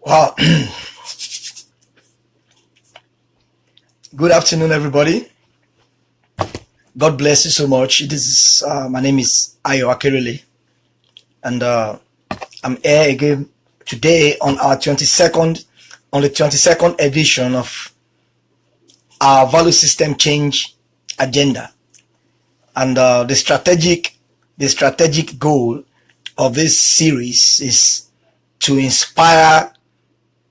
Wow. Good afternoon, everybody. God bless you so much. This is my name is Ayo Akerele, and I'm here again today on the 22nd edition of our value system change agenda, and the strategic goal of this series is to inspire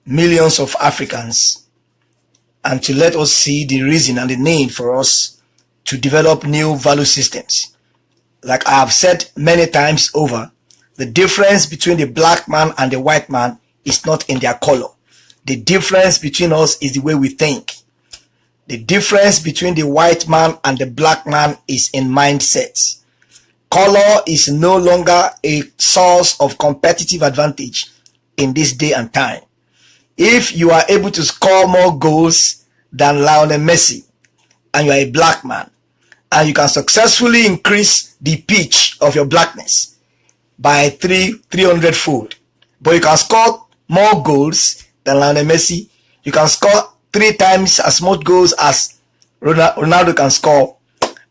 millions of Africans and to let us see the reason and the need for us to develop new value systems. Like I have said many times over, the difference between the black man and the white man is not in their color. The difference between us is the way we think. The difference between the white man and the black man is in mindset. Color is no longer a source of competitive advantage in this day and time. If you are able to score more goals than Lionel Messi and you are a black man, and you can successfully increase the pitch of your blackness by 300-fold, but you can score more goals than Lionel Messi, you can score 3 times as much goals as Ronaldo can score,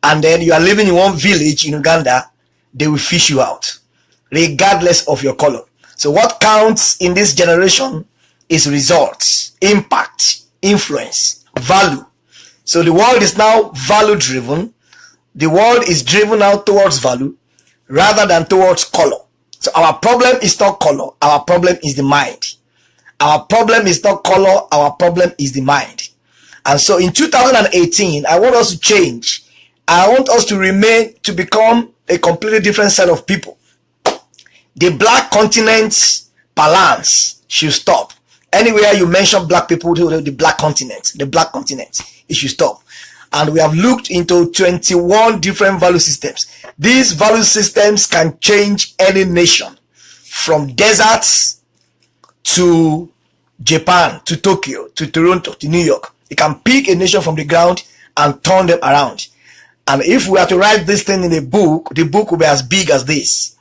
and then you are living in one village in Uganda, they will fish you out regardless of your color. So what counts in this generation is results, impact, influence, value. So the world is now value driven. The world is driven out towards value rather than towards color. So our problem is not color, our problem is the mind. Our problem is not color, our problem is the mind. And so in 2018, I want us to change. I want us to become a completely different set of people. The black continent's balance should stop. Anywhere you mention black people, the black continent, it should stop. And we have looked into 21 different value systems. These value systems can change any nation, from deserts to Japan, to Tokyo, to Toronto, to New York. It can pick a nation from the ground and turn them around. And if we are to write this thing in a book, the book will be as big as this.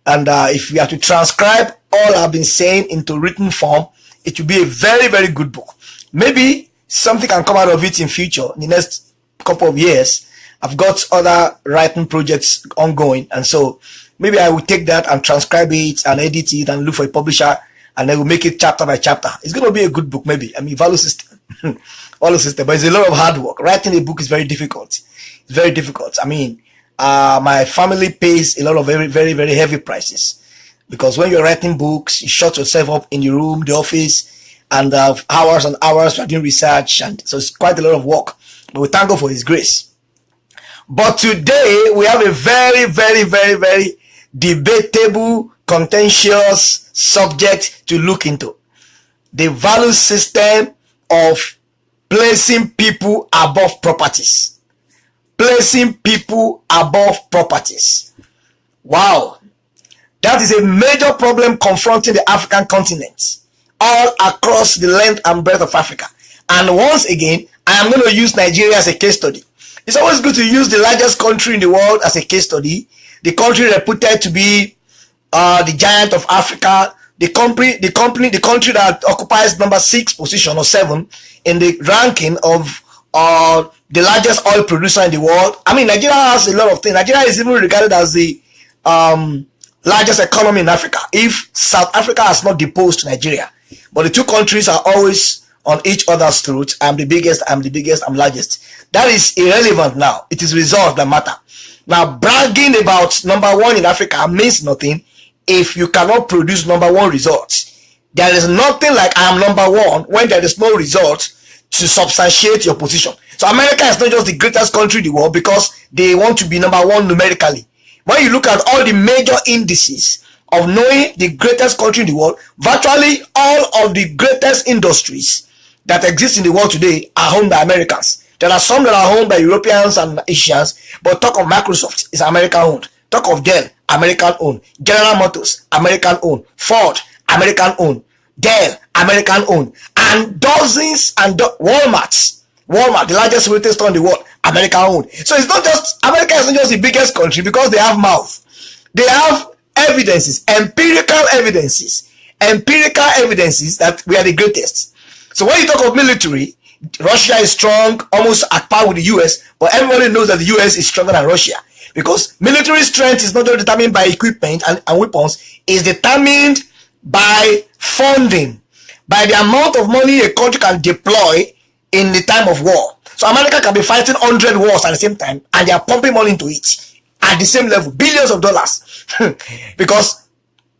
And if we are to transcribe all I've been saying into written form, it will be a very, very good book. Maybe something can come out of it in future, in the next couple of years. I've got other writing projects ongoing, and so maybe I will take that and transcribe it and edit it and look for a publisher, and then we'll make it chapter by chapter. It's going to be a good book, maybe. I mean, value system, value system, but it's a lot of hard work. Writing a book is very difficult. It's very difficult. I mean, my family pays a lot of very, very, very heavy prices, because when you're writing books, you shut yourself up in your room, the office, and hours and hours doing research, and so it's quite a lot of work. But we thank God for His grace. But today we have a very, very, very, very debatable, contentious subject to look into: the value system of placing people above properties. Placing people above properties. Wow. That is a major problem confronting the African continent, all across the length and breadth of Africa. And once again, I am going to use Nigeria as a case study. It's always good to use the largest country in the world as a case study. The country reputed to be the giant of Africa, the country that occupies number 6 position or 7 in the ranking of the largest oil producer in the world. I mean, Nigeria has a lot of things. Nigeria is even regarded as the largest economy in Africa, if South Africa has not deposed Nigeria. But the two countries are always on each other's throats. I'm the biggest, I'm largest. That is irrelevant now. It is results that matter. Now, bragging about number 1 in Africa means nothing if you cannot produce number 1 results. There is nothing like I am number 1 when there is no result to substantiate your position. So America is not just the greatest country in the world because they want to be number 1 numerically. When you look at all the major indices of knowing the greatest country in the world, virtually all of the greatest industries that exist in the world today are owned by Americans. There are some that are owned by Europeans and Asians, but talk of Microsoft is American owned. Talk of Dell, American owned. General Motors, American owned. Ford, American owned. Dell, American owned. And dozens and Walmart, the largest retail store in the world, American owned. So it's not just, America is not just the biggest country because they have mouth. They have evidences, empirical evidences, empirical evidences that we are the greatest. So when you talk of military, Russia is strong, almost at par with the US, but everybody knows that the US is stronger than Russia, because military strength is not just determined by equipment and weapons, it's determined by funding, by the amount of money a country can deploy in the time of war. So America can be fighting 100 wars at the same time, and they are pumping money into it at the same level, billions of dollars, because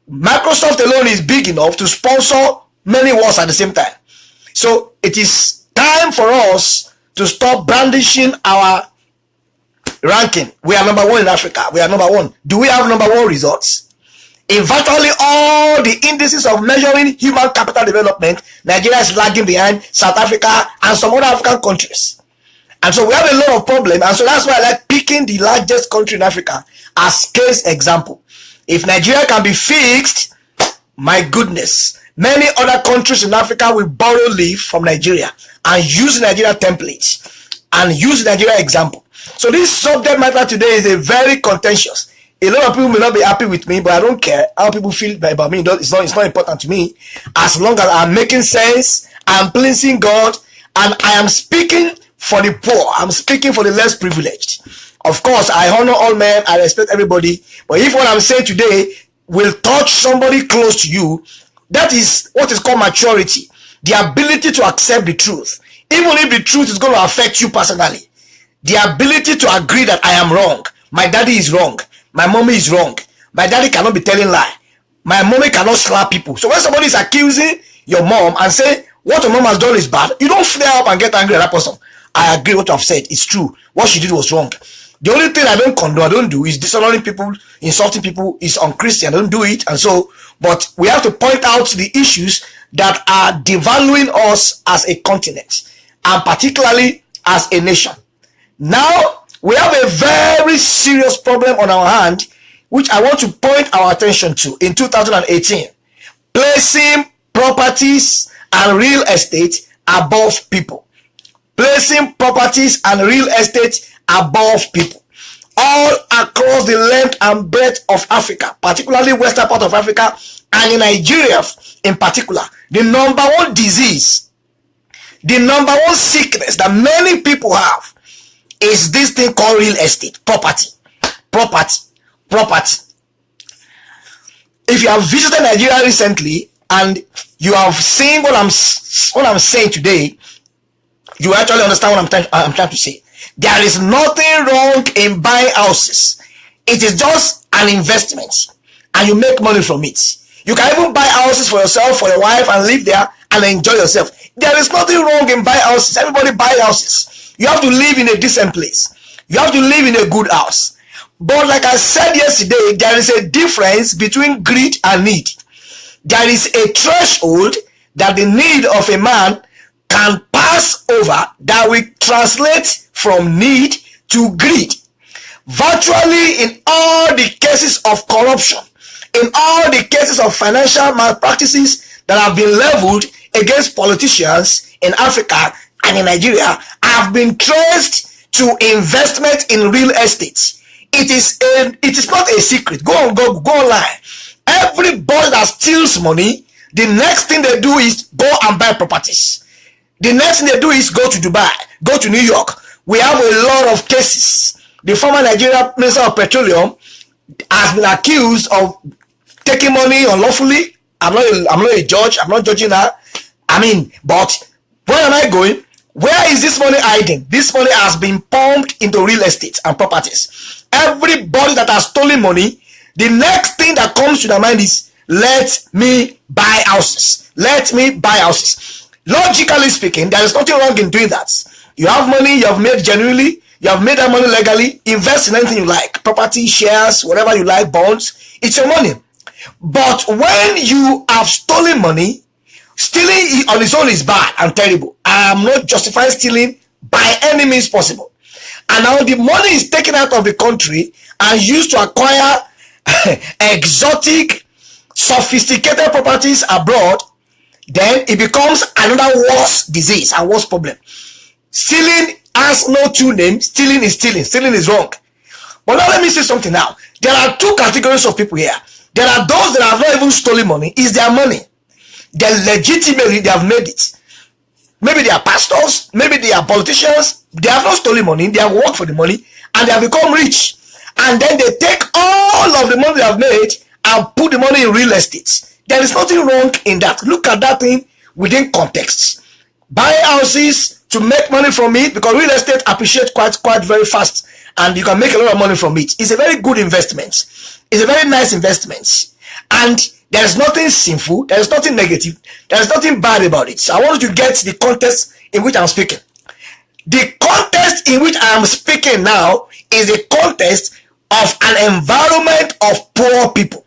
Microsoft alone is big enough to sponsor many wars at the same time. So it is time for us to stop brandishing our ranking. We are number one in Africa. We are number one. Do we have number one results? In virtually all the indices of measuring human capital development, Nigeria is lagging behind South Africa and some other African countries. And so we have a lot of problems. And so that's why I like picking the largest country in Africa as case example. If Nigeria can be fixed, my goodness, many other countries in Africa will borrow leaf from Nigeria and use Nigeria templates and use Nigeria example. So this subject matter today is a very contentious. A lot of people may not be happy with me, but I don't care how people feel about me. It's not important to me. As long as I'm making sense, I'm pleasing God, and I am speaking for the poor. I'm speaking for the less privileged. Of course, I honor all men. I respect everybody. But if what I'm saying today will touch somebody close to you, that is what is called maturity. The ability to accept the truth. Even if the truth is going to affect you personally. The ability to agree that I am wrong. My daddy is wrong. My mommy is wrong. My daddy cannot be telling lie. My mommy cannot slap people. So when somebody is accusing your mom and say what your mom has done is bad, you don't flare up and get angry at that person. I agree what you have said. It's true. What she did was wrong. The only thing I don't condone, I don't do, is dishonoring people, insulting people, is unchristian. I don't do it. And so, but we have to point out the issues that are devaluing us as a continent, and particularly as a nation. Now, we have a very serious problem on our hand, which I want to point our attention to in 2018. Placing properties and real estate above people. Placing properties and real estate above people. All across the length and breadth of Africa, particularly western part of Africa, and in Nigeria in particular. The number one disease, the number one sickness that many people have is this thing called real estate, property. If you have visited Nigeria recently and you have seen what I'm saying today, you actually understand what I'm trying to say. There is nothing wrong in buying houses. It is just an investment, and you make money from it. You can even buy houses for yourself, for your wife, and live there and enjoy yourself. There is nothing wrong in buying houses. Everybody buy houses. You have to live in a decent place. You have to live in a good house. But like I said yesterday, there is a difference between greed and need. There is a threshold that the need of a man can pass over that will translate from need to greed. Virtually in all the cases of corruption, in all the cases of financial malpractices that have been leveled against politicians in Africa and in Nigeria, have been traced to investment in real estate. It is not a secret. Go online. Everybody that steals money, the next thing they do is go and buy properties. The next thing they do is go to Dubai, go to New York. We have a lot of cases. The former Nigerian Minister of Petroleum has been accused of taking money unlawfully. I'm not a judge. I'm not judging her. But where am I going? Where is this money hiding? This money has been pumped into real estate and properties. Everybody that has stolen money, the next thing that comes to their mind is, let me buy houses. Let me buy houses. Logically speaking, there is nothing wrong in doing that. You have money you have made genuinely, you have made that money legally, invest in anything you like, property, shares, whatever you like, bonds, it's your money. But when you have stolen money, stealing on its own is bad and terrible. I am not justifying stealing by any means possible. And now the money is taken out of the country and used to acquire exotic, sophisticated properties abroad, then it becomes another worse disease and worse problem. Stealing has no two names. Stealing is stealing. Stealing is wrong. But now let me say something now. There are two categories of people here. There are those that have not even stolen money. It's their money. Legitimately, they have made it. Maybe they are pastors, maybe they are politicians. They have not stolen money, they have worked for the money, and they have become rich. And then they take all of the money they have made and put the money in real estate. There is nothing wrong in that. Look at that thing within context. Buy houses to make money from it, because real estate appreciates quite very fast, and you can make a lot of money from it. It's a very good investment. It's a very nice investment, and there is nothing sinful, there is nothing negative, there is nothing bad about it. So I want you to get the context in which I'm speaking. The context in which I am speaking now is the context of an environment of poor people.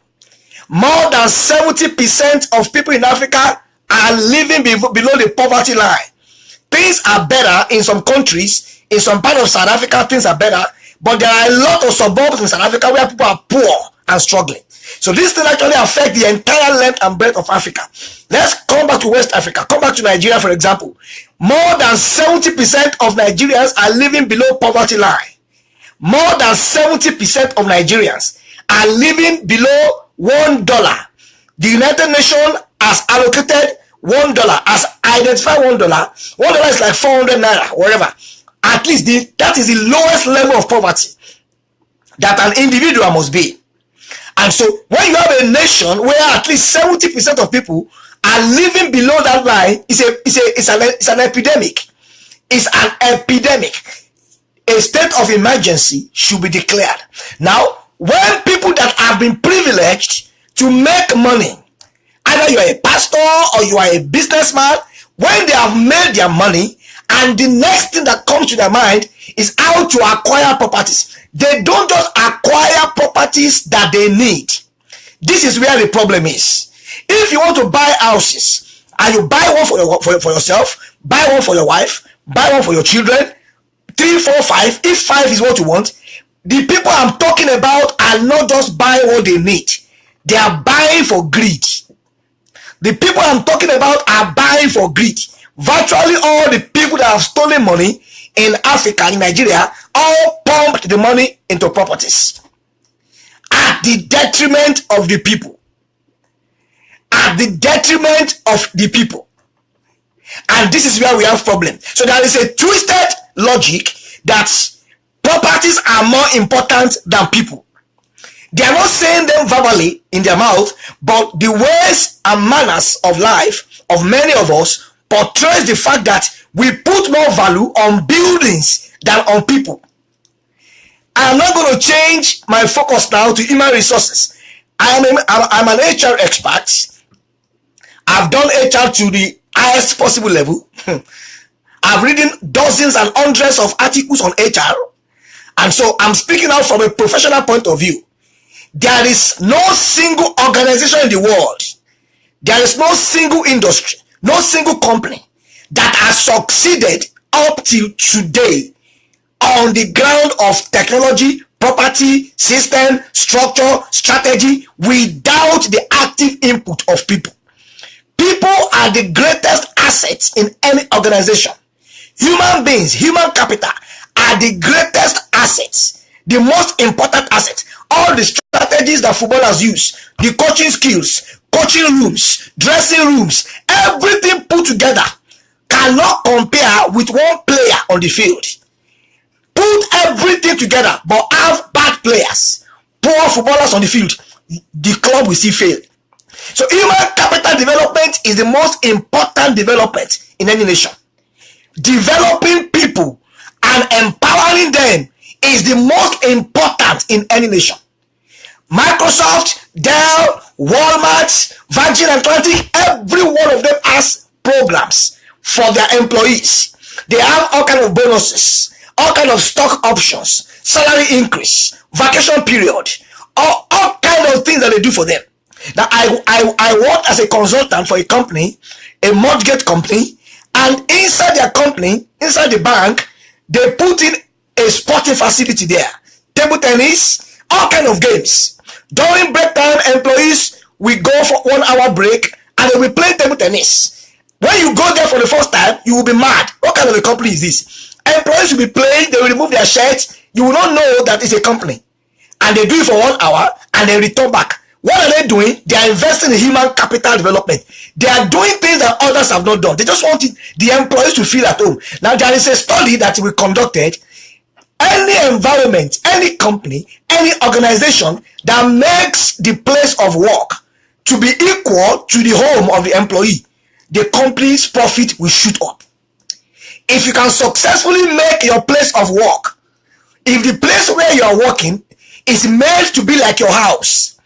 More than 70% of people in Africa are living below the poverty line. Things are better in some countries. In some part of South Africa, things are better, but there are a lot of suburbs in South Africa where people are poor and struggling. So this thing actually affects the entire length and breadth of Africa. Let's come back to West Africa. Come back to Nigeria, for example. More than 70% of Nigerians are living below poverty line. More than 70% of Nigerians are living below $1. The United Nations has allocated $1, has identified $1. $1 is like 400 naira, whatever. At least that is the lowest level of poverty that an individual must be. And so when you have a nation where at least 70% of people are living below that line, it's an epidemic. It's an epidemic. A state of emergency should be declared. Now, when people that have been privileged to make money, either you are a pastor or you are a businessman, when they have made their money, and the next thing that comes to their mind is how to acquire properties. They don't just acquire properties that they need. This is where the problem is. If you want to buy houses, and you buy one for yourself, buy one for your wife, buy one for your children, 3, 4, 5, if 5 is what you want, the people I'm talking about are not just buying what they need. They are buying for greed. The people I'm talking about are buying for greed. Virtually all the people that have stolen money in Africa, in Nigeria, all pumped the money into properties at the detriment of the people. At the detriment of the people. And this is where we have problem. So there is a twisted logic that properties are more important than people. They are not saying them verbally in their mouth, but the ways and manners of life of many of us portrays the fact that we put more value on buildings than on people. I am not going to change my focus now to human resources. I'm an HR expert. I've done HR to the highest possible level. I've written dozens and hundreds of articles on HR. And so I'm speaking out from a professional point of view. There is no single organization in the world. There is no single industry, no single company that has succeeded up till today on the ground of technology, property, system, structure, strategy without the active input of people. People are the greatest assets in any organization. Human beings, human capital are the greatest assets, the most important assets. All the strategies that footballers use, the coaching skills, coaching rooms, dressing rooms, everything put together cannot compare with one player on the field. Put everything together but have bad players, poor footballers on the field, the club will still fail. So human capital development is the most important development in any nation. Developing people and empowering them is the most important in any nation. Microsoft, Dell, Walmart, Virgin Atlantic, every one of them has programs for their employees. They have all kind of bonuses, all kind of stock options, salary increase, vacation period, all kind of things that they do for them. Now, I work as a consultant for a company, a mortgage company, and inside their company, inside the bank, they put in a sporting facility there. Table tennis, all kind of games. During break time, employees will go for 1 hour break and they will play table tennis. When you go there for the first time, you will be mad. What kind of a company is this? Employees will be playing, they will remove their shirts. You will not know that it's a company. And they do it for 1 hour and they return back. What are they doing? They are investing in human capital development. They are doing things that others have not done. They just want the employees to feel at home. Now, there is a study that we conducted. Any environment, any company, any organization that makes the place of work to be equal to the home of the employee, the company's profit will shoot up. If you can successfully make your place of work, if the place where you are working is made to be like your house,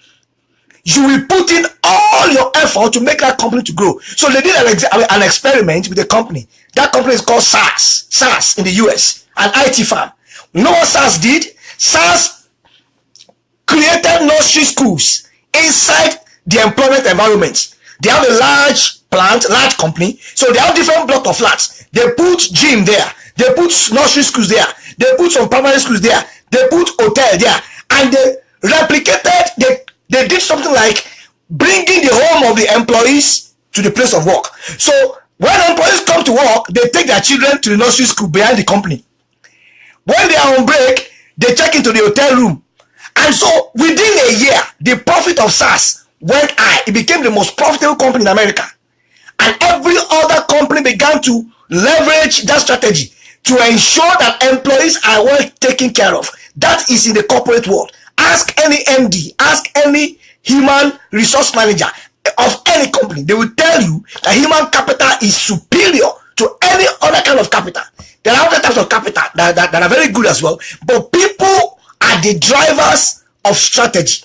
you will put in all your effort to make that company to grow. So they did an experiment with a company. That company is called SAS in the US, an IT firm. You know what SAS did? SAS created nursery schools inside the employment environment. They have a large plant, large company, so they have different blocks of flats. They put gym there, they put nursery schools there, they put some primary schools there, they put hotel there, and they replicated, they did something like bringing the home of the employees to the place of work. So when employees come to work, they take their children to the nursery school behind the company. When they are on break, they check into the hotel room. And so within a year, the profit of SAS went high. It became the most profitable company in America. And every other company began to leverage that strategy to ensure that employees are well taken care of. That is in the corporate world. Ask any MD, ask any human resource manager of any company. They will tell you that human capital is superior to any other kind of capital. There are other types of capital that are very good as well. But people are the drivers of strategy.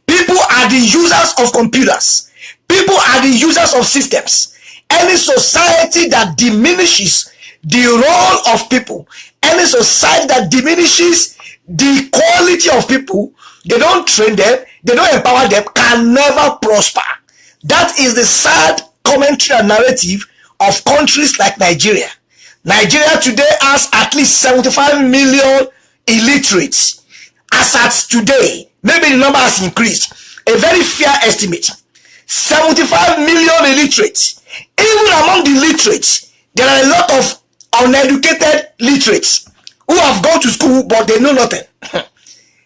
People are the users of computers. People are the users of systems. Any society that diminishes the role of people, any society that diminishes the quality of people, they don't train them, they don't empower them, can never prosper. That is the sad commentary and narrative of countries like Nigeria. Nigeria today has at least 75 million illiterates. As at today, maybe the number has increased. A very fair estimate. 75 million illiterates. Even among the literates, there are a lot of uneducated literates who have gone to school but they know nothing.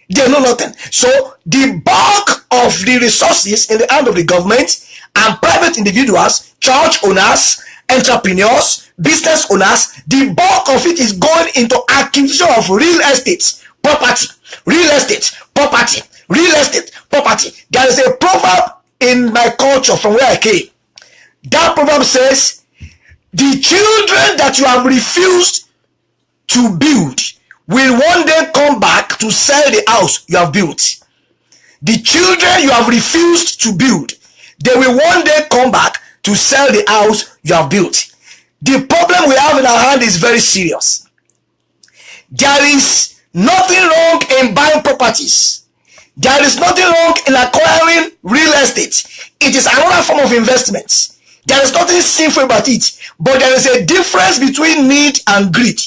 They know nothing. So the bulk of the resources in the hand of the government and private individuals, church owners, entrepreneurs, business owners, the bulk of it is going into acquisition of real estate, property, real estate, property, real estate, property. There is a proverb in my culture from where I came. That proverb says, the children that you have refused to build will one day come back to sell the house you have built. The children you have refused to build, they will one day come back to sell the house you have built. The problem we have in our hand is very serious. There is nothing wrong in buying properties. There is nothing wrong in acquiring real estate. It is another form of investment. There is nothing sinful about it. But there is a difference between need and greed.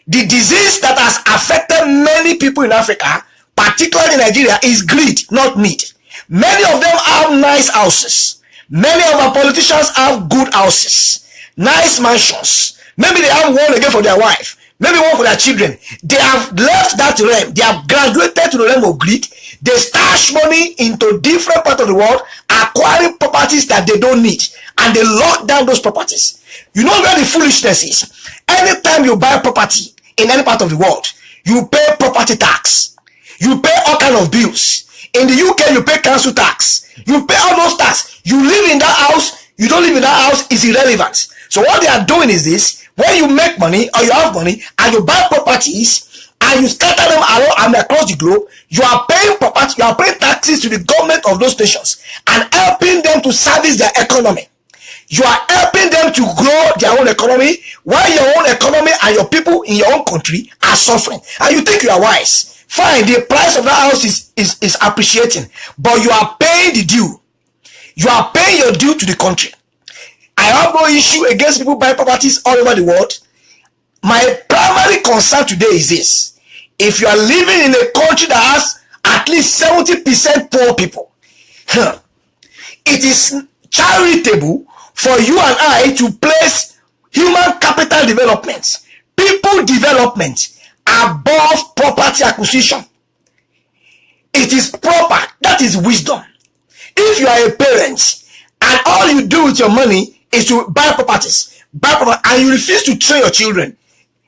The disease that has affected many people in Africa, particularly in Nigeria, is greed, not need. Many of them have nice houses. Many of our politicians have good houses, nice mansions. Maybe they have one again for their wife, maybe one for their children. They have left that realm. They have graduated to the realm of greed. They stash money into different parts of the world, acquiring properties that they don't need, and they lock down those properties. You know where the foolishness is? Anytime you buy property in any part of the world, you pay property tax. You pay all kind of bills. In the UK, you pay council tax. You pay all those tax. You live in that house, you don't live in that house, is irrelevant. So what they are doing is this: when you make money or you have money and you buy properties and you scatter them around and across the globe, you are paying property, you are paying taxes to the government of those nations and helping them to service their economy. You are helping them to grow their own economy while your own economy and your people in your own country are suffering. And you think you are wise. Fine, the price of that house is appreciating, but you are paying the due. You are paying your due to the country. I have no issue against people buying properties all over the world. My primary concern today is this: if you are living in a country that has at least 70% poor people, it is charitable for you and I to place human capital development, people development, above property acquisition. It is proper. That That is wisdom. If you are a parent and all you do with your money is to buy properties, and you refuse to train your children,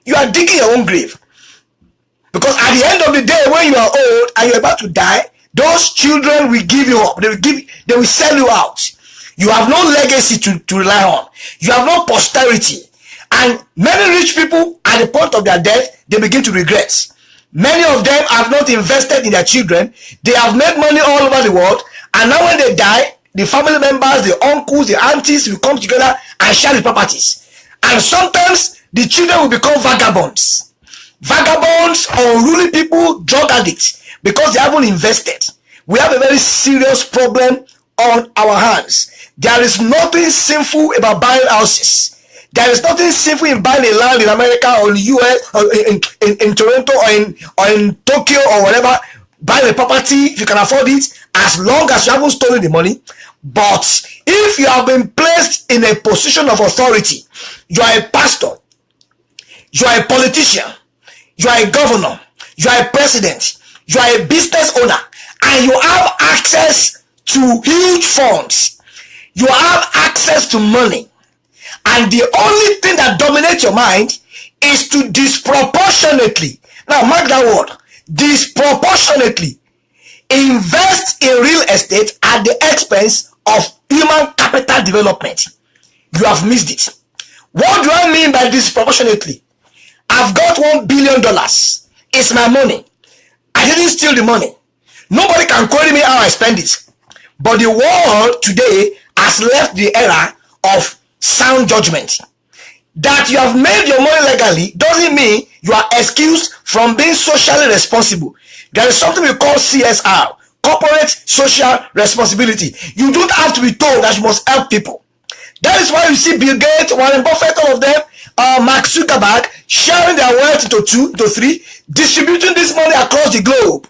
you are digging your own grave. Because at the end of the day, when you are old and you're about to die, those children will give you up. They will sell you out. You have no legacy to rely on. You have no posterity. And many rich people, at the point of their death, they begin to regret. Many of them have not invested in their children. They have made money all over the world. And now when they die, the family members, the uncles, the aunties will come together and share the properties. And sometimes the children will become vagabonds. Vagabonds, unruly people, drug addicts, because they haven't invested. We have a very serious problem on our hands. There is nothing sinful about buying houses. There is nothing sinful in buying a land in America or in the US or in Toronto or in Tokyo or whatever. Buy a property if you can afford it, as long as you haven't stolen the money. But if you have been placed in a position of authority, you are a pastor, you are a politician, you are a governor, you are a president, you are a business owner, and you have access to huge funds, you have access to money, and the only thing that dominates your mind is to disproportionately, now mark that word, disproportionately invest in real estate at the expense of human capital development. You have missed it. What do I mean by disproportionately? I've got $1 billion. It's my money. I didn't steal the money. Nobody can query me how I spend it. But the world today has left the era of sound judgment. That you have made your money legally doesn't mean you are excused from being socially responsible. There is something we call CSR, corporate social responsibility. You don't have to be told that you must help people. That is why you see Bill Gates, Warren Buffett, all of them, Mark Zuckerberg, sharing their wealth into 2, into 3, distributing this money across the globe.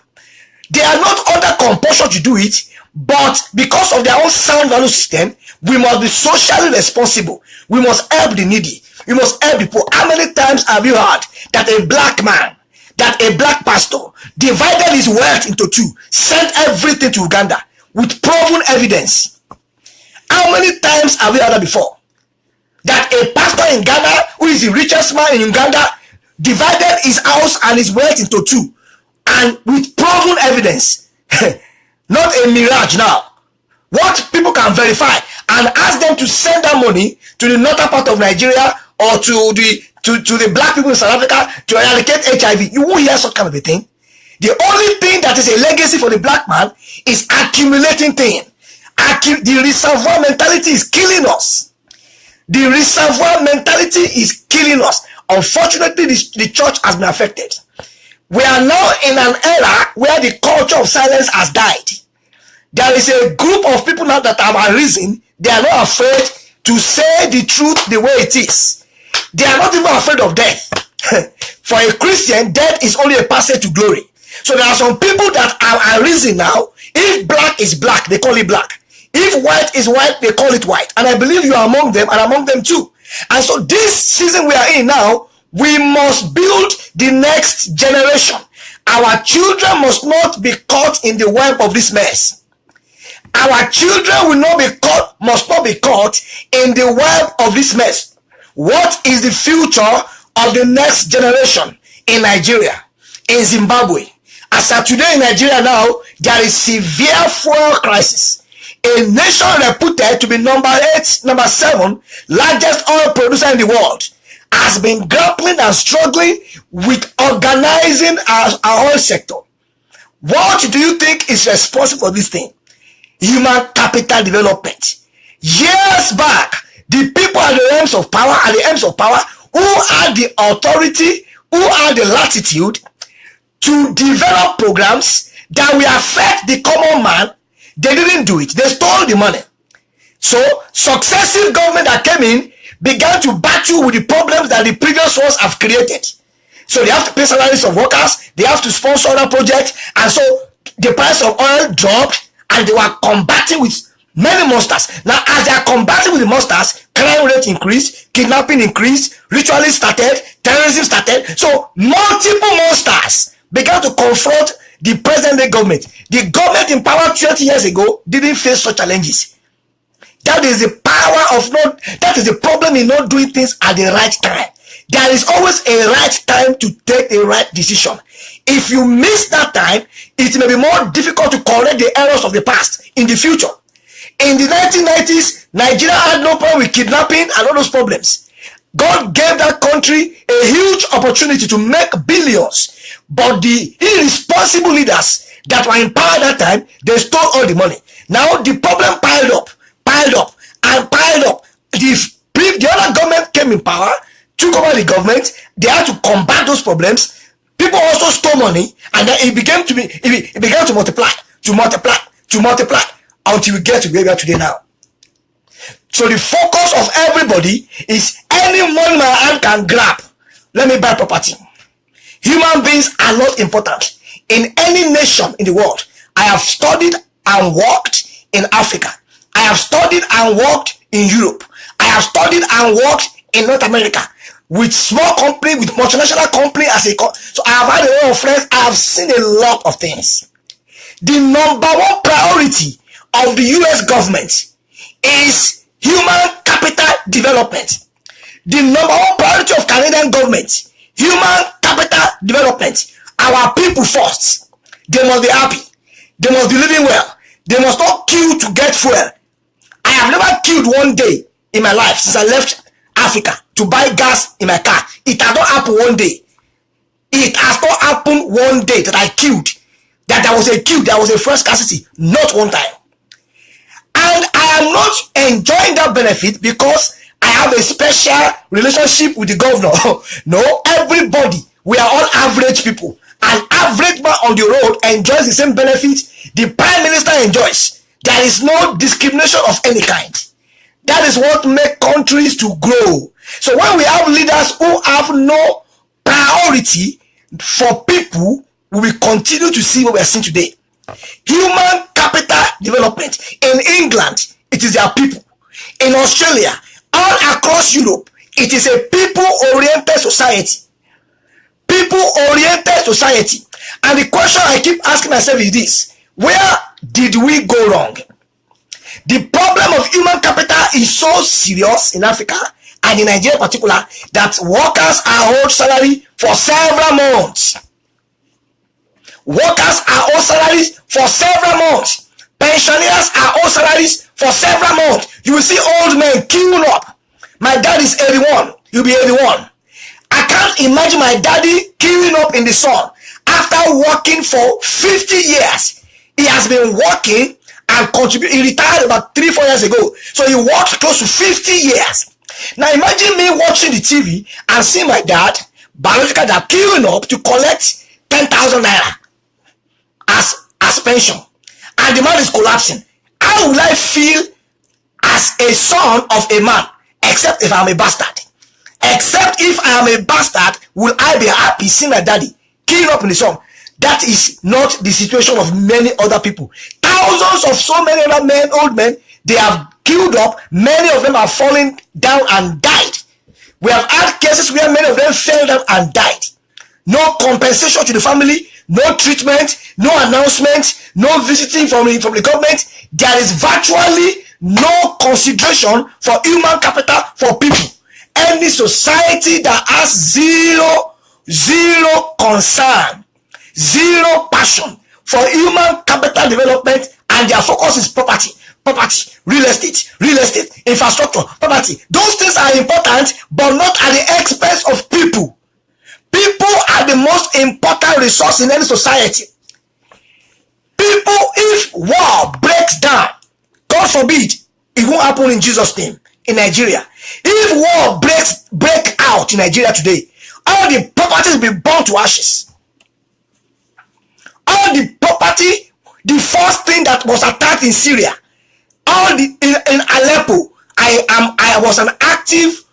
They are not under compulsion to do it, but because of their own sound value system, we must be socially responsible. We must help the needy. We must help the poor. How many times have you heard that a black man, that a black pastor divided his wealth into 2, sent everything to Uganda with proven evidence? How many times have you heard that before? That a pastor in Ghana, who is the richest man in Uganda, divided his house and his wealth into 2, and with proven evidence. Not a mirage now. What people can verify, and ask them to send that money to the northern part of Nigeria or to the black people in South Africa to eradicate HIV. You won't hear such kind of a thing. The only thing that is a legacy for the black man is accumulating things. The reservoir mentality is killing us. The reservoir mentality is killing us. Unfortunately, the church has been affected. We are now in an era where the culture of silence has died. There is a group of people now that have arisen. They are not afraid to say the truth the way it is. They are not even afraid of death. For a Christian, death is only a passage to glory. So there are some people that are arisen now. If black is black, they call it black. If white is white, they call it white. And I believe you are among them and among them too. And so this season we are in now, we must build the next generation. Our children must not be caught in the web of this mess. Our children will not be caught, must not be caught in the web of this mess. What is the future of the next generation in Nigeria, in Zimbabwe? As of today in Nigeria now, there is severe fuel crisis. A nation reputed to be number 7 largest oil producer in the world has been grappling and struggling with organizing our oil sector. What do you think is responsible for this thing? Human capital development. Years back, the people at the ends of power, who had the authority, who had the latitude to develop programs that will affect the common man, they didn't do it. They stole the money. So successive government that came in began to battle with the problems that the previous ones have created. So they have to pay salaries of workers, they have to sponsor other projects, and so the price of oil dropped, and they were combating with many monsters. Now, as they are combating with the monsters, crime rate increased, kidnapping increased, ritualism started, terrorism started. So multiple monsters began to confront the present day government. The government in power 20 years ago didn't face such challenges. That is the power of that is the problem in not doing things at the right time. There is always a right time to take a right decision. If you miss that time, it may be more difficult to correct the errors of the past in the future. In the 1990s, Nigeria had no problem with kidnapping and all those problems. God gave that country a huge opportunity to make billions, but the irresponsible leaders that were in power at that time, they stole all the money. Now the problem piled up. The other government came in power, took over the government. They had to combat those problems. People also stole money, and then it began to multiply until we get to where we are today now. So the focus of everybody is any money my hand can grab, let me buy property. Human beings are not important in any nation in the world. I have studied and worked in Africa. I have studied and worked in Europe. I have studied and worked in North America with small company, with multinational company so I have had a lot of friends. I have seen a lot of things. The number one priority of the US government is human capital development. The number one priority of Canadian government, human capital development. Our people first. They must be happy. They must be living well. They must not kill to get fuel. I have never killed one day in my life since I left Africa to buy gas in my car. It has not happened one day. It has not happened one day that I killed. That there was a fresh scarcity. Not one time. And I am not enjoying that benefit because I have a special relationship with the governor. No, everybody, we are all average people. An average man on the road enjoys the same benefit the prime minister enjoys. There is no discrimination of any kind. That is what makes countries to grow. So when we have leaders who have no priority for people, we will continue to see what we are seeing today. Human capital development. In England, it is their people. In Australia, all across Europe, it is a people-oriented society. People-oriented society. And the question I keep asking myself is this: where did we go wrong? The problem of human capital is so serious in Africa and in Nigeria in particular that workers are owed salary for several months. Workers are owed salaries for several months. Pensioners are owed salaries for several months. You will see old men queuing up. My dad is 81. You'll be 81. I can't imagine my daddy queuing up in the sun after working for 50 years. He has been working and contributing. He retired about 3-4 years ago. So he worked close to 50 years. Now imagine me watching the TV and seeing my dad, biological dad, queuing up to collect 10,000 naira as pension. And the man is collapsing. How will I feel as a son of a man, except if I'm a bastard? Except if I am a bastard, will I be happy seeing my daddy queuing up in the sun? That is not the situation of many other people. Thousands of so many other men, old men, they have queued up. Many of them have fallen down and died. We have had cases where many of them fell down and died. No compensation to the family, no treatment, no announcement, no visiting from the government. There is virtually no consideration for human capital for people. Any society that has zero concern, zero passion for human capital development, and their focus is property, real estate, infrastructure, property. Those things are important, but not at the expense of people. People are the most important resource in any society. People, if war breaks down, God forbid, it won't happen in Jesus' name in Nigeria. If war break out in Nigeria today, all the properties will be burned to ashes. All the property, the first thing that was attacked in Syria, in Aleppo, I was an active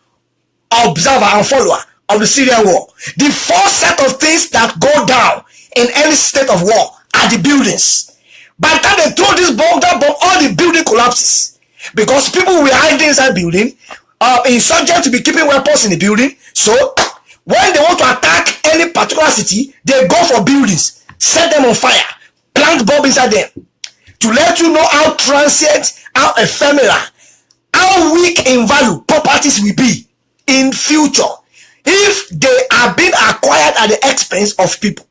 observer and follower of the Syrian war. The first set of things that go down in any state of war are the buildings. By the time they throw this bomb, all the building collapses. Because people will hide inside building, insurgents will be keeping weapons in the building. So when they want to attack any particular city, they go for buildings. set them on fire, plant bomb inside them, to let you know how transient, how ephemeral, how weak in value properties will be in future if they are being acquired at the expense of people.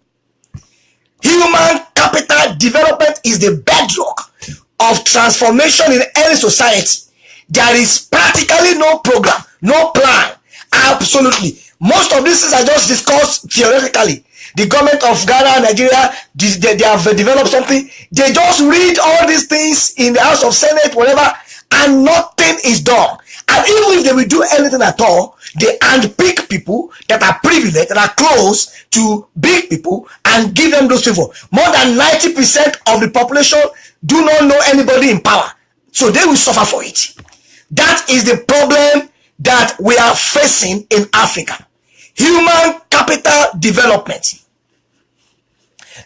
Human capital development is the bedrock of transformation in any society. There is practically no program, no plan. Absolutely. Most of these things are just discussed theoretically. The government of Ghana, Nigeria, they have developed something. They just read all these things in the House of Senate, whatever, and nothing is done. And even if they will do anything at all, they handpick people that are privileged, that are close to big people, and give them those people. More than 90% of the population do not know anybody in power. So they will suffer for it. That is the problem that we are facing in Africa. Human capital development.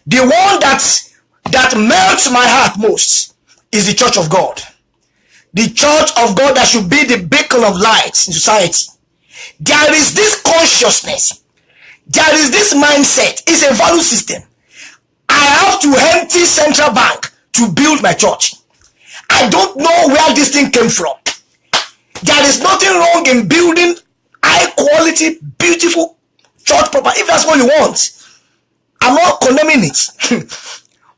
The one that melts my heart most is the Church of God. The Church of God that should be the beacon of light in society. There is this consciousness. There is this mindset. It's a value system. I have to empty central bank to build my church. I don't know where this thing came from. There is nothing wrong in building high quality, beautiful church property if that's what you want. I'm not condemning it.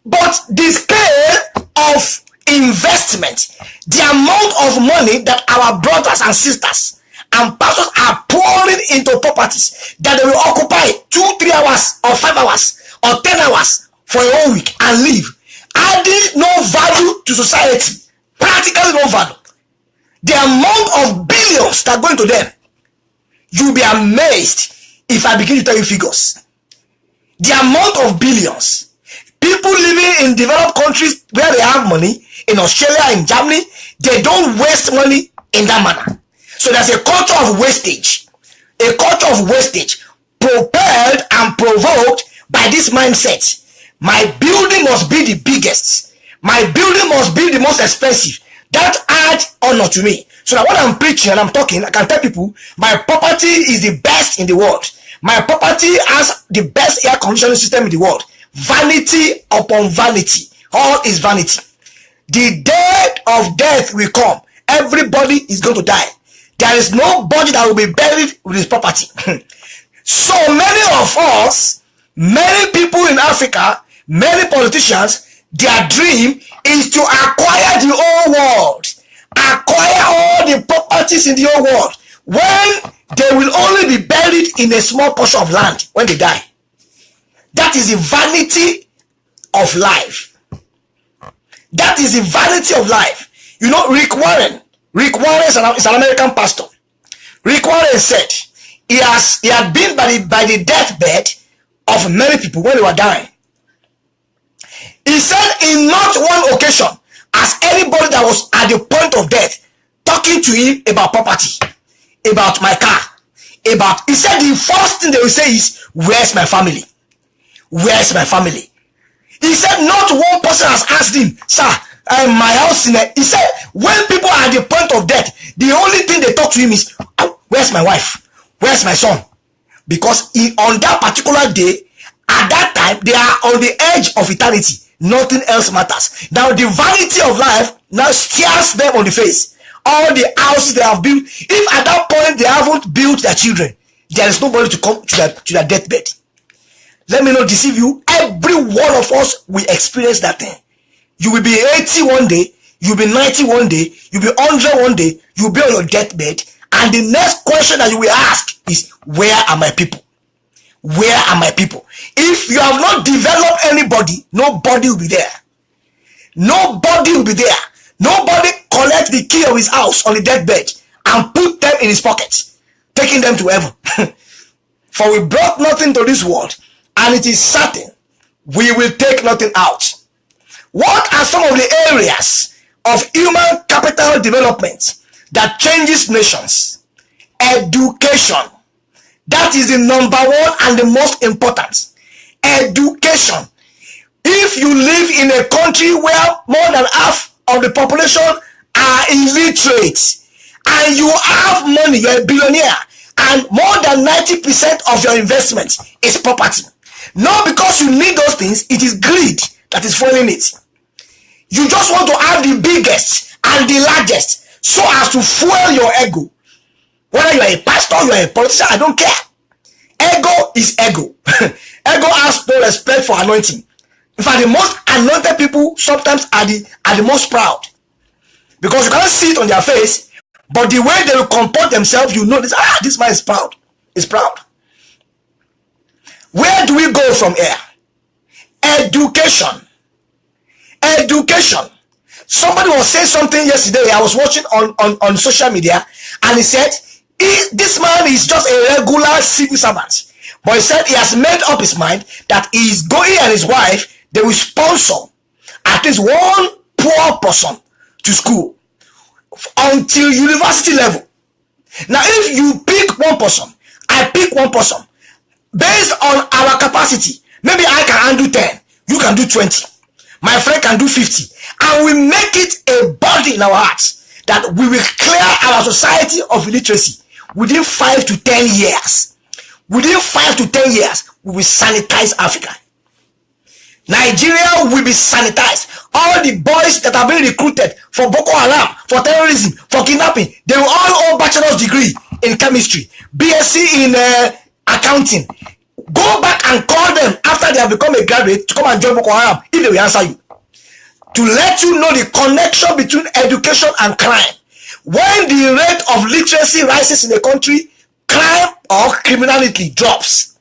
But the scale of investment, the amount of money that our brothers and sisters and pastors are pouring into properties that they will occupy 2-3 hours or 5 hours or 10 hours for a whole week and leave, adding no value to society, practically no value. The amount of billions that go into them, you'll be amazed if I begin to tell you figures. The amount of billions. People living in developed countries where they have money, in Australia, in Germany, they don't waste money in that manner. So there's a culture of wastage. A culture of wastage propelled and provoked by this mindset. My building must be the biggest. My building must be the most expensive. That adds honor to me. So that when I'm preaching and I'm talking, I can tell people my property is the best in the world. My property has the best air conditioning system in the world. Vanity upon vanity. All is vanity. The day of death will come. Everybody is going to die. There is nobody that will be buried with his property. So many of us, many people in Africa, many politicians, their dream is to acquire the whole world. Acquire all the properties in the whole world. When they will only be buried in a small portion of land when they die. That is the vanity of life. That is the vanity of life. You know, Rick Warren is an American pastor. Rick Warren said he had been by the deathbed of many people when they were dying. He said in not one occasion has anybody that was at the point of death talking to him about property, about my car, he said the first thing they will say is, where's my family? Where's my family? He said not one person has asked him, sir, my house in there. He said when people are at the point of death, the only thing they talk to him is, where's my wife? Where's my son? Because on that particular day, at that time, they are on the edge of eternity. Nothing else matters. Now the vanity of life now stares them on the face. All the houses they have built, if at that point they haven't built their children, there is nobody to come to their deathbed. Let me not deceive you. Every one of us will experience that thing. You will be 80 one day, you'll be 90 one day, you'll be 100 one day, you'll be on your deathbed, and the next question that you will ask is, where are my people? Where are my people? If you have not developed anybody, nobody will be there. Nobody will be there. Nobody collects the key of his house on the deathbed and put them in his pocket, taking them to heaven. For we brought nothing to this world, and it is certain we will take nothing out. What are some of the areas of human capital development that changes nations? Education. That is the number one and the most important. Education. If you live in a country where more than half of the population are illiterate and you have money, you're a billionaire, and more than 90% of your investment is property, Not because you need those things, it is greed that is fueling it. You just want to have the biggest and the largest so as to fuel your ego. Whether you are a pastor, you are a politician, I don't care. Ego is ego. Ego has no respect for anointing. In fact, the most anointed people sometimes are the most proud. Because you cannot see it on their face, but the way they will comport themselves, you know this man is proud. Is proud. Where do we go from here? Education. Education. Somebody was saying something yesterday. I was watching on social media, and he said, this man is just a regular civil servant. But he said he has made up his mind that he is going, and his wife, they will sponsor at least one poor person to school until university level. Now, if you pick one person, I pick one person, based on our capacity, maybe I can handle 10, you can do 20, my friend can do 50, and we make it a body in our hearts that we will clear our society of illiteracy within 5 to 10 years. Within 5 to 10 years, we will sanitize Africa. Nigeria will be sanitized. All the boys that have been recruited for Boko Haram, for terrorism, for kidnapping, they will all own bachelor's degree in chemistry, BSc in accounting. Go back and call them after they have become a graduate to come and join Boko Haram if they will answer you. To let you know the connection between education and crime. When the rate of literacy rises in a country, crime or criminality drops.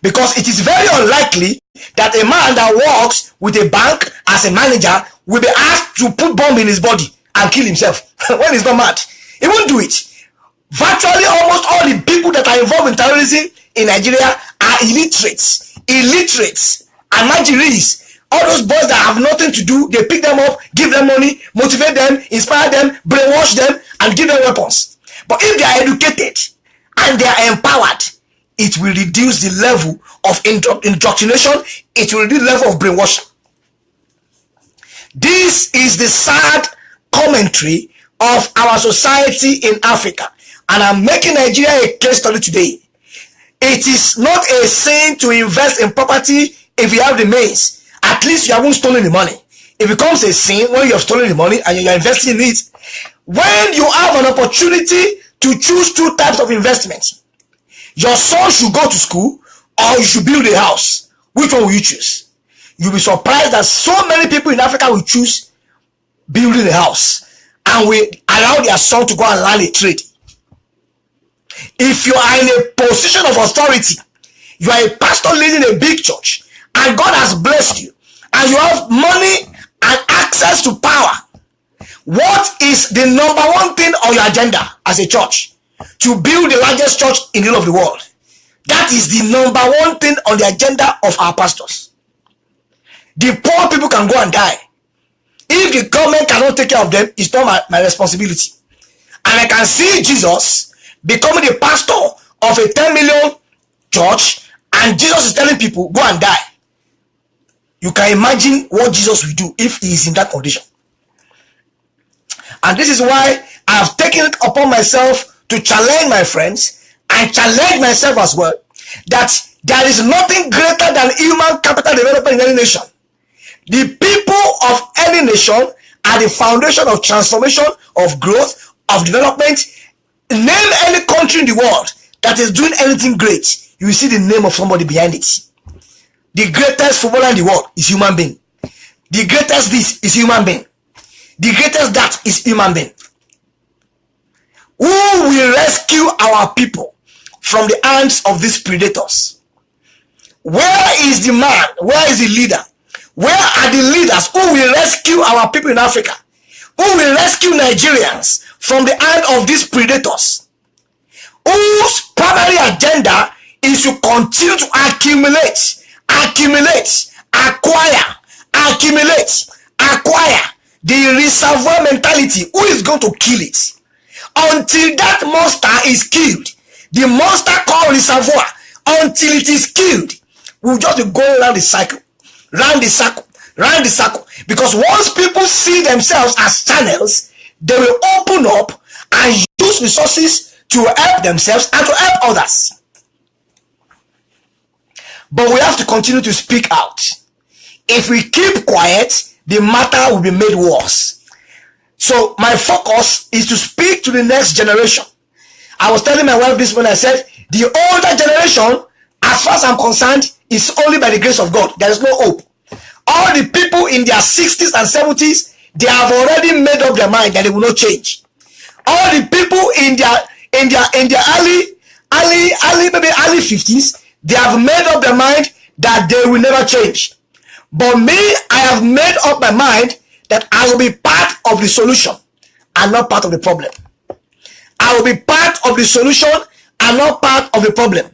Because it is very unlikely that a man that works with a bank as a manager will be asked to put bomb in his body and kill himself when he's not mad. He won't do it. Virtually almost all the people that are involved in terrorism in Nigeria are illiterates. Illiterates and Nigerians. All those boys that have nothing to do, they pick them up, give them money, motivate them, inspire them, brainwash them, and give them weapons. But if they are educated and they are empowered, it will reduce the level of indoctrination. It will reduce the level of brainwashing. This is the sad commentary of our society in Africa. And I'm making Nigeria a case study today. It is not a sin to invest in property if you have the means. At least you haven't stolen the money. It becomes a sin when you have stolen the money and you're investing in it. When you have an opportunity to choose two types of investment, your son should go to school or you should build a house. Which one will you choose? You'll be surprised that so many people in Africa will choose building a house and will allow their son to go and learn a trade. If you are in a position of authority, you are a pastor leading a big church, and God has blessed you, and you have money and access to power, what is the number one thing on your agenda as a church? To build the largest church in the whole of the world. That is the number one thing on the agenda of our pastors. The poor people can go and die. If the government cannot take care of them, it's not my responsibility. And I can see Jesus becoming the pastor of a 10 million church, and Jesus is telling people, go and die. You can imagine what Jesus will do if he is in that condition. And this is why I have taken it upon myself to challenge my friends and challenge myself as well, that there is nothing greater than human capital development in any nation. The people of any nation are the foundation of transformation, of growth, of development. Name any country in the world that is doing anything great, you will see the name of somebody behind it. The greatest footballer in the world is human being. The greatest this is human being. The greatest that is human being. Who will rescue our people from the hands of these predators? Where is the man? Where is the leader? Where are the leaders who will rescue our people in Africa? Who will rescue Nigerians from the hand of these predators? Whose primary agenda is to continue to accumulate, acquire the reservoir mentality. Who is going to kill it? Until that monster is killed, the monster called reservoir, until it is killed, we'll just be going around the cycle, round the circle. Because once people see themselves as channels, they will open up and use resources to help themselves and to help others. but we have to continue to speak out. If we keep quiet, the matter will be made worse. So my focus is to speak to the next generation. I was telling my wife this morning, I said, the older generation, as far as I'm concerned, is only by the grace of God. There is no hope. All the people in their 60s and 70s, they have already made up their mind that they will not change. All the people in their early 50s, they have made up their mind that they will never change. But me, I have made up my mind that I will be part of the solution and not part of the problem. I will be part of the solution and not part of the problem.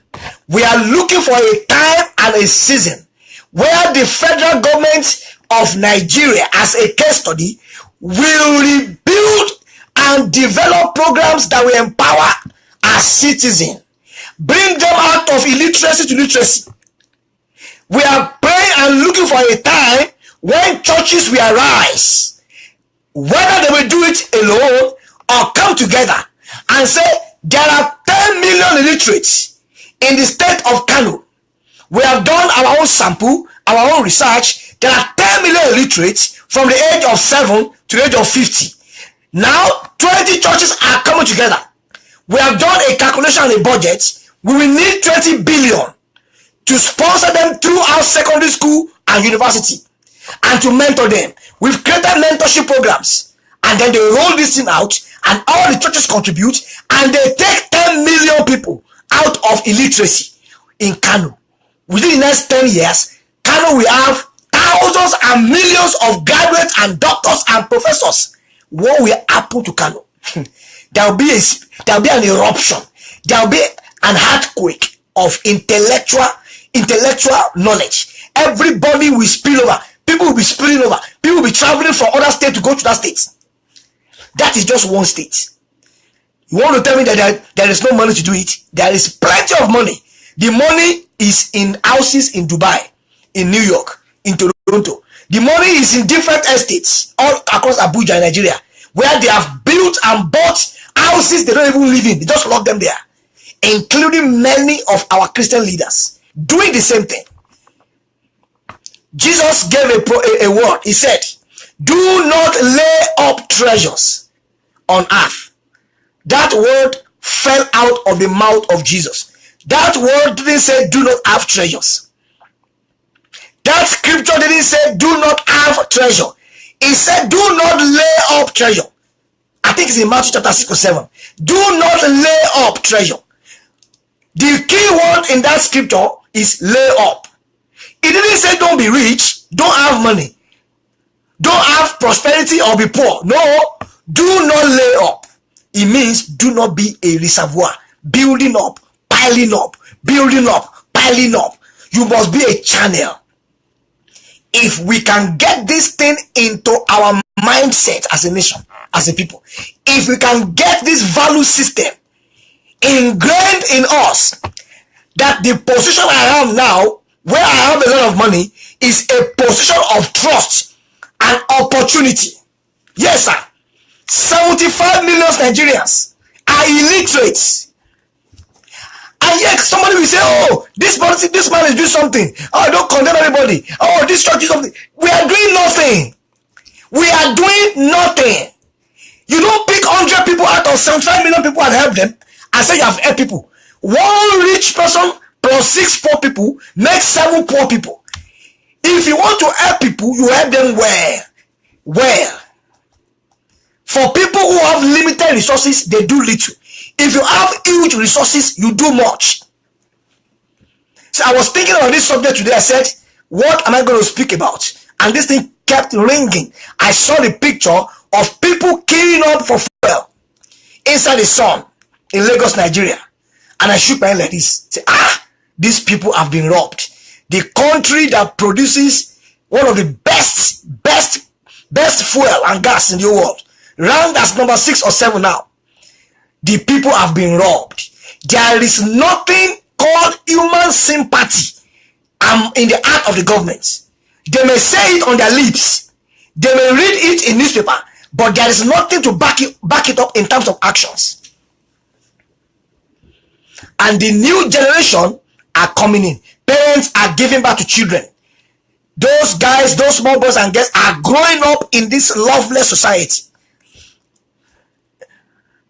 We are looking for a time and a season where the federal government of Nigeria, as a case study, will rebuild and develop programs that will empower our citizens, bring them out of illiteracy to literacy. We are praying and looking for a time when churches will arise, whether they will do it alone or come together and say, there are 10 million illiterates in the state of Kano. We have done our own sample, our own research. There are 10 million illiterates from the age of 7 to the age of 50. Now, 20 churches are coming together. We have done a calculation and a budget. We will need 20 billion to sponsor them throughout secondary school and university and to mentor them. We've created mentorship programs, and then they roll this thing out, and all the churches contribute, and they take 10 million people out of illiteracy in Kano. Within the next 10 years, Kano will have thousands and millions of graduates and doctors and professors. What will happen to Kano? There will be an eruption. There will be an earthquake of intellectual knowledge. Everybody will spill over. People will be spilling over. People will be traveling from other states to go to that state. That is just one state. You want to tell me that there is no money to do it? There is plenty of money. The money is in houses in Dubai, in New York, in Toronto. The money is in different estates all across Abuja, Nigeria, where they have built and bought houses they don't even live in. They just lock them there, including many of our Christian leaders doing the same thing. Jesus gave a word. He said, do not lay up treasures on earth. That word fell out of the mouth of Jesus. That word didn't say do not have treasures. That scripture didn't say do not have treasure. It said do not lay up treasure. I think it's in Matthew chapter 6 or 7. Do not lay up treasure. The key word in that scripture is lay up. It didn't say don't be rich, don't have money, don't have prosperity or be poor. No, do not lay up. It means do not be a reservoir, building up, piling up, building up, piling up. You must be a channel. If we can get this thing into our mindset as a nation, as a people, if we can get this value system ingrained in us, that the position I am now, where I have a lot of money, is a position of trust and opportunity. Yes, sir. 75 million Nigerians are illiterate. And yet somebody will say, oh, this man is doing something. Oh, don't condemn anybody. Oh, this church is something. We are doing nothing. We are doing nothing. You don't pick 100 people out of 75 million people and help them and say you have helped people. One rich person plus 6 poor people makes 7 poor people. If you want to help people, you help them well. For people who have limited resources, they do little. If you have huge resources, you do much. So I was thinking on this subject today. I said, what am I going to speak about? And this thing kept ringing. I saw the picture of people queuing up for fuel inside the sun in Lagos, Nigeria. And I shook my head like this. Say, these people have been robbed. The country that produces one of the best fuel and gas in the world, ranked as number 6 or 7 now. The people have been robbed. There is nothing called human sympathy in the heart of the government. They may say it on their lips. They may read it in newspaper, but there is nothing to back it up in terms of actions. And the new generation are coming in. Parents are giving back to children. Those guys, those small boys and girls are growing up in this loveless society.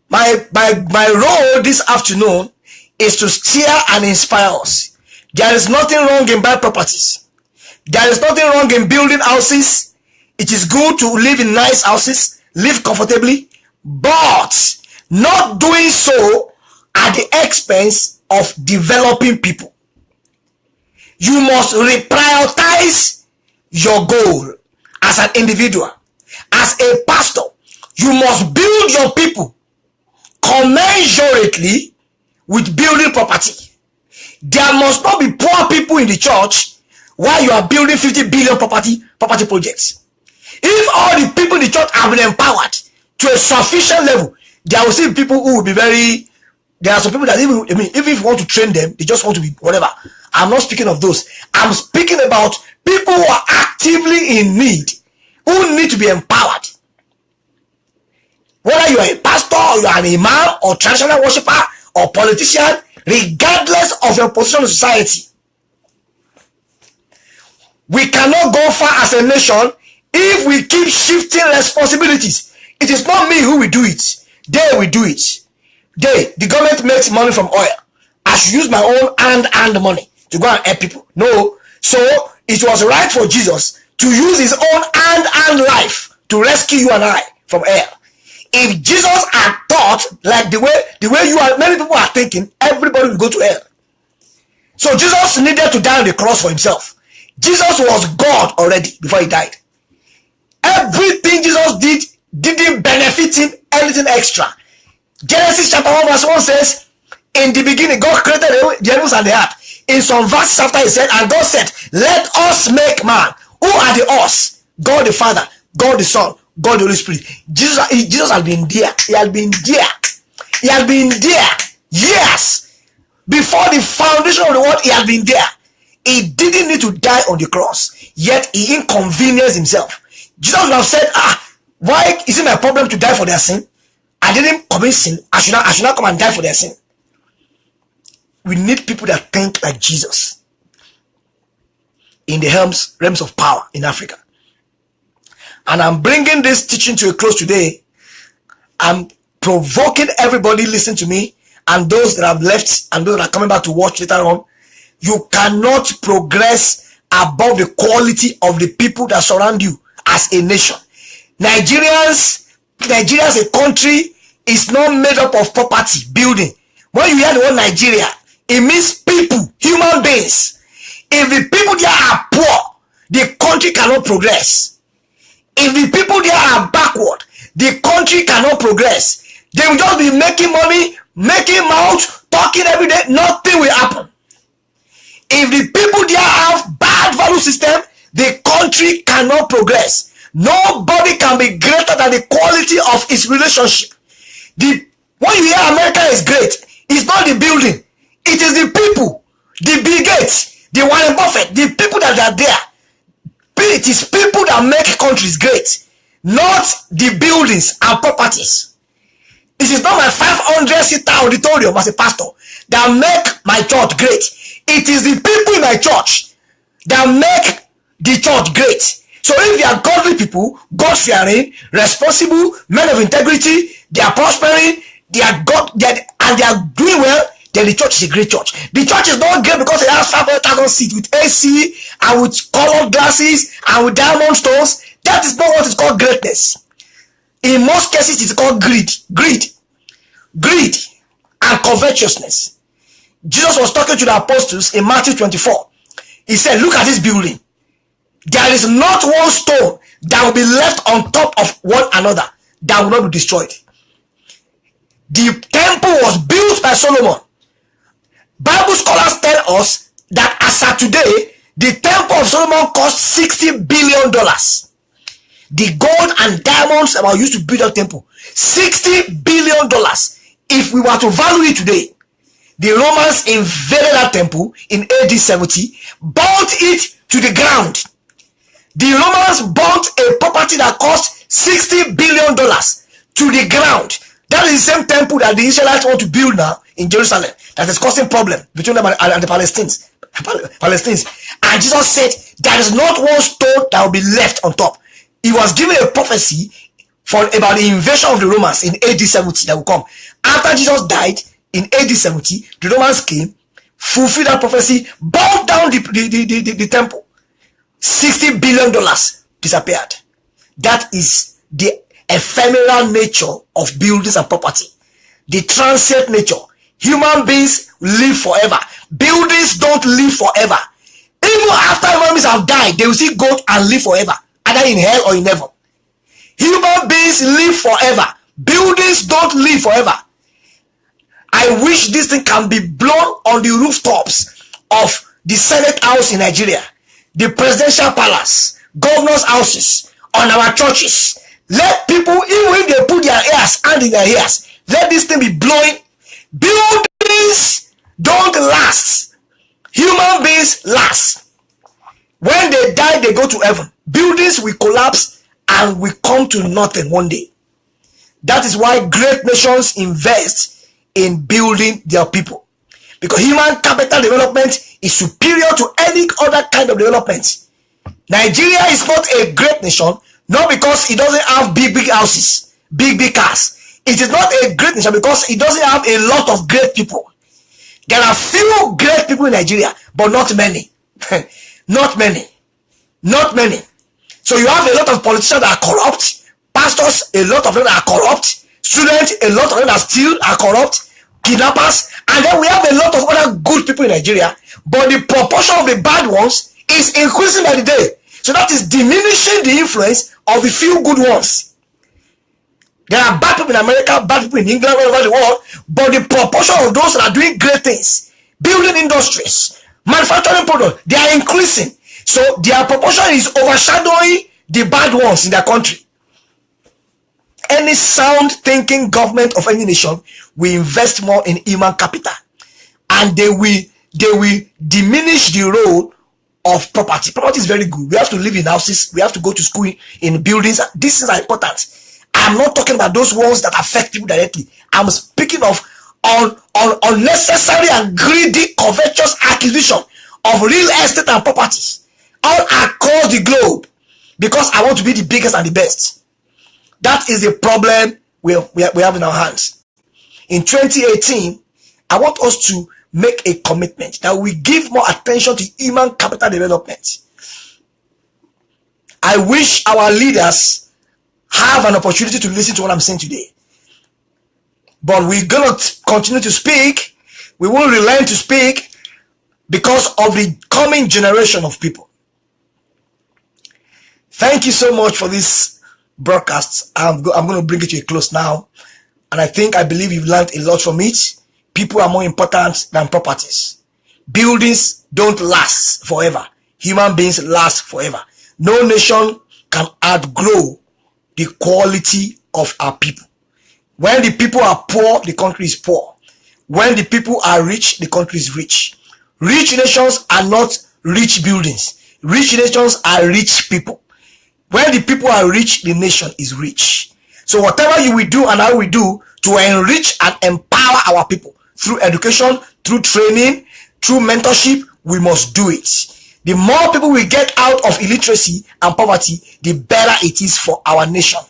My role this afternoon is to steer and inspire us. There is nothing wrong in buying properties. There is nothing wrong in building houses. It is good to live in nice houses, live comfortably, but not doing so at the expense of developing people. You must reprioritize your goal as an individual. As a pastor, you must build your people commensurately with building property. There must not be poor people in the church while you are building 50 billion property projects. If all the people in the church have been empowered to a sufficient level, there will still be people who will be very... There are some people that even if you want to train them, they just want to be whatever. I'm not speaking of those. I'm speaking about people who are actively in need, who need to be empowered. Whether you are a pastor, or you are an imam, or traditional worshiper, or politician, regardless of your position in society, we cannot go far as a nation if we keep shifting responsibilities. It is not me who will do it. They will do it. The government makes money from oil. I should use my own hand money to go and help people. No. So it was right for Jesus to use his own hand and life to rescue you and I from hell. If Jesus had thought like the way you are, many people are thinking, everybody will go to hell. So Jesus needed to die on the cross for himself. Jesus was God already before he died. Everything Jesus did didn't benefit him anything extra. Genesis chapter 1 verse 1 says, in the beginning God created the heavens and the earth. In some verses after he said, and God said, let us make man. Who are the us? God the Father, God the Son, God the Holy Spirit. Jesus has been there. He has been there. He has been there. Yes. Before the foundation of the world, he has been there. He didn't need to die on the cross, yet he inconvenienced himself. Jesus would have said, why is it my problem to die for their sin? I didn't commit sin. I should not come and die for their sin. We need people that think like Jesus in the realms of power in Africa. And I'm bringing this teaching to a close today. I'm provoking everybody listen to me, and those that have left and those that are coming back to watch later on. You cannot progress above the quality of the people that surround you as a nation. Nigeria as a country is not made up of property, building. When you hear the word Nigeria, it means people, human beings. If the people there are poor, the country cannot progress. If the people there are backward, the country cannot progress. They will just be making money, making mouth, talking every day. Nothing will happen. If the people there have bad value system, the country cannot progress. Nobody can be greater than the quality of its relationship. When you hear America is great, it's not the building. It is the people, the Bill Gates, the Warren Buffett, the people that are there. It is people that make countries great, not the buildings and properties. This is not my 500-seater auditorium as a pastor that make my church great. It is the people in my church that make the church great. So if they are godly people, God-fearing, responsible, men of integrity, they are prospering, they are doing well, then the church is a great church. The church is not great because it has 500,000 seats with AC and with colored glasses and with diamond stones. That is not what is called greatness. In most cases, it's called greed and covetousness. Jesus was talking to the apostles in Matthew 24. He said, look at this building. There is not one stone that will be left on top of one another that will not be destroyed. The temple was built by Solomon. Bible scholars tell us that as of today, the temple of Solomon cost $60 billion. The gold and diamonds that were used to build that temple, $60 billion. If we were to value it today, the Romans invaded that temple in AD 70, burnt it to the ground. The Romans burnt a property that cost $60 billion to the ground. That is the same temple that the Israelites want to build now in Jerusalem that is causing problem between them and the Palestinians. And Jesus said, there is not one stone that will be left on top. He was given a prophecy about the invasion of the Romans in AD 70 that will come. After Jesus died in AD 70, the Romans came, fulfilled that prophecy, burned down the temple. $60 billion disappeared. That is the ephemeral nature of buildings and property. The transient nature. Human beings live forever. Buildings don't live forever. Even after human beings have died, they will still go and live forever, either in hell or in heaven. Human beings live forever. Buildings don't live forever. I wish this thing can be blown on the rooftops of the Senate House in Nigeria, the presidential palace, governors' houses, on our churches. Let people, even if they put their ears hand in their ears, let this thing be blowing. Buildings don't last. Human beings last. When they die, they go to heaven. Buildings will collapse and will come to nothing one day. That is why great nations invest in building their people, because human capital development is superior to any other kind of development. Nigeria is not a great nation, not because it doesn't have big houses, big cars. It is not a great nation because it doesn't have a lot of great people. There are few great people in Nigeria, but not many. Not many. So you have a lot of politicians that are corrupt, pastors, a lot of them are corrupt, students, a lot of them are corrupt, kidnappers, and then we have a lot of other good people in Nigeria, but the proportion of the bad ones is increasing by the day. So that is diminishing the influence of the few good ones. There are bad people in America, bad people in England, all over the world, but the proportion of those that are doing great things, building industries, manufacturing products, they are increasing. So their proportion is overshadowing the bad ones in their country. Any sound thinking government of any nation will invest more in human capital, and they will diminish the role of property. Property is very good. We have to live in houses, we have to go to school in buildings. These things are important. I'm not talking about those ones that affect people directly. I'm speaking of unnecessary and greedy, covetous acquisition of real estate and properties all across the globe, because I want to be the biggest and the best. That is the problem we have in our hands. In 2018, I want us to make a commitment that we give more attention to human capital development. I wish our leaders have an opportunity to listen to what I'm saying today. But we're going to continue to speak. We will relent to speak because of the coming generation of people. Thank you so much for this broadcast. I'm going to bring it to a close now. And I believe you've learned a lot from it. People are more important than properties. Buildings don't last forever. Human beings last forever. No nation can outgrow the quality of our people. When the people are poor, the country is poor. When the people are rich, the country is rich. Rich nations are not rich buildings. Rich nations are rich people. When the people are rich, the nation is rich. So whatever you will do and how we do to enrich and empower our people through education, through training, through mentorship, we must do it. The more people we get out of illiteracy and poverty, the better it is for our nation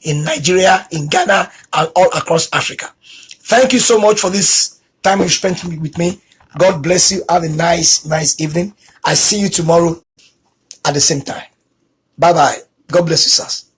in Nigeria, in Ghana, and all across Africa. Thank you so much for this time you spent with me. God bless you. Have a nice evening. I see you tomorrow at the same time. Bye-bye. God bless you, sirs.